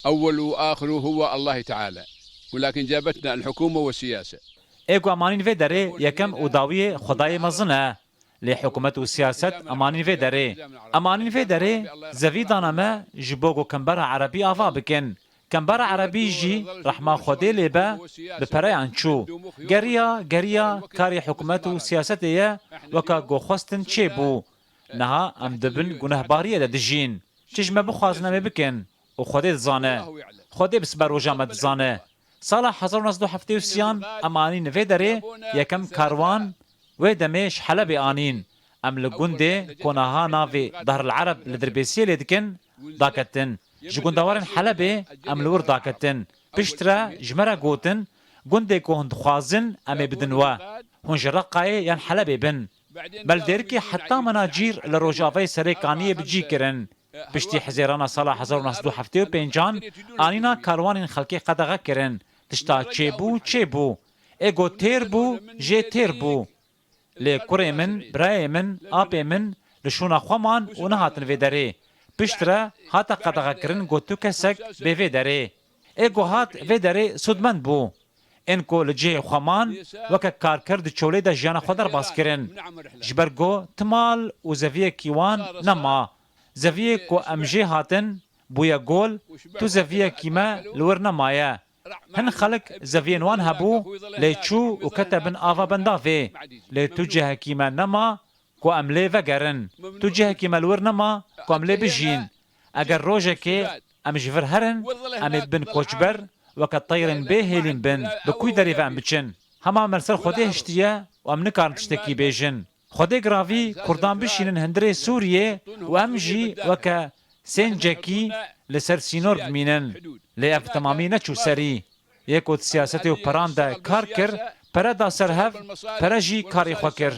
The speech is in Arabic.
أول وآخر هو الله تعالى، ولكن جابتنا الحكومة والسياسة. ايگو امانین و داره یکم وداوی خدای مزنه لی حکومت و سیاست امانین و داره امانین و داره زویدانا ما جبوگو کمبر عربی آوا بکن کمبر عربی جی رحمه خودی لیبه بپره انچو گریا کاری حکومت و سیاست یه وکا گو خواستن چه بو نها ام دبن گنهباریه ده دجین چشمه بخوازنه بکن و خودی زانه خودی بسبر و جامد زانه سال 1973 امانین و داره یکم کاروان و دمش حلب آنین ام لگونده کناها ناوی دهر العرب لدربیسیه لیدکن داکتن جگوندوارن حلب ام لور داکتن پشترا جمرا گوتن گونده که هند خوازن ام بدنوا هنج رقای یان حلب بن بل درکی حتی مناجیر لروجاوی سریکانی بجی کرن پشتی حزیران سال 1975 آنینا کاروان خلقی قدغه کرن تشتا چه بو ایگو تیر بو جه تیر بو لی کوری من برای من آبی من لشونا خوامان و نهاتن وی داره پشتره هاتا قدغه کرن گو تو کسک به وی داره ایگو هات وی داره سودمند بو انکو لجه خوامان وکا کار کرد چوله دا جیانا خودر باز کرن جبرگو تمال و زویه کیوان نما زویه کو امجه هاتن بویا گول تو زویه کیما لور نمایه هن خلق زوین وان هبو لیچو و کتبن آوا بندافه لی تو جه کیما نما کو املی وگرن تو جه کیما لور نما کو املی بجین اگر روژه که ام جفر هرن امید بن کوچبر وکت طیرن به هیلین بن بکوی داری فهم بچن هما مرسل خوده هشتیه و ام نکارن تشتکی بیجن خوده گراوی کردان بشینن هندره سوریه و ام جی وکا سنجکی لسر سینور بمینن لی اف تمامی نچو سری یکوت سیاست و پران دا کار کر پره دا سر هف پره جی کاری خو کر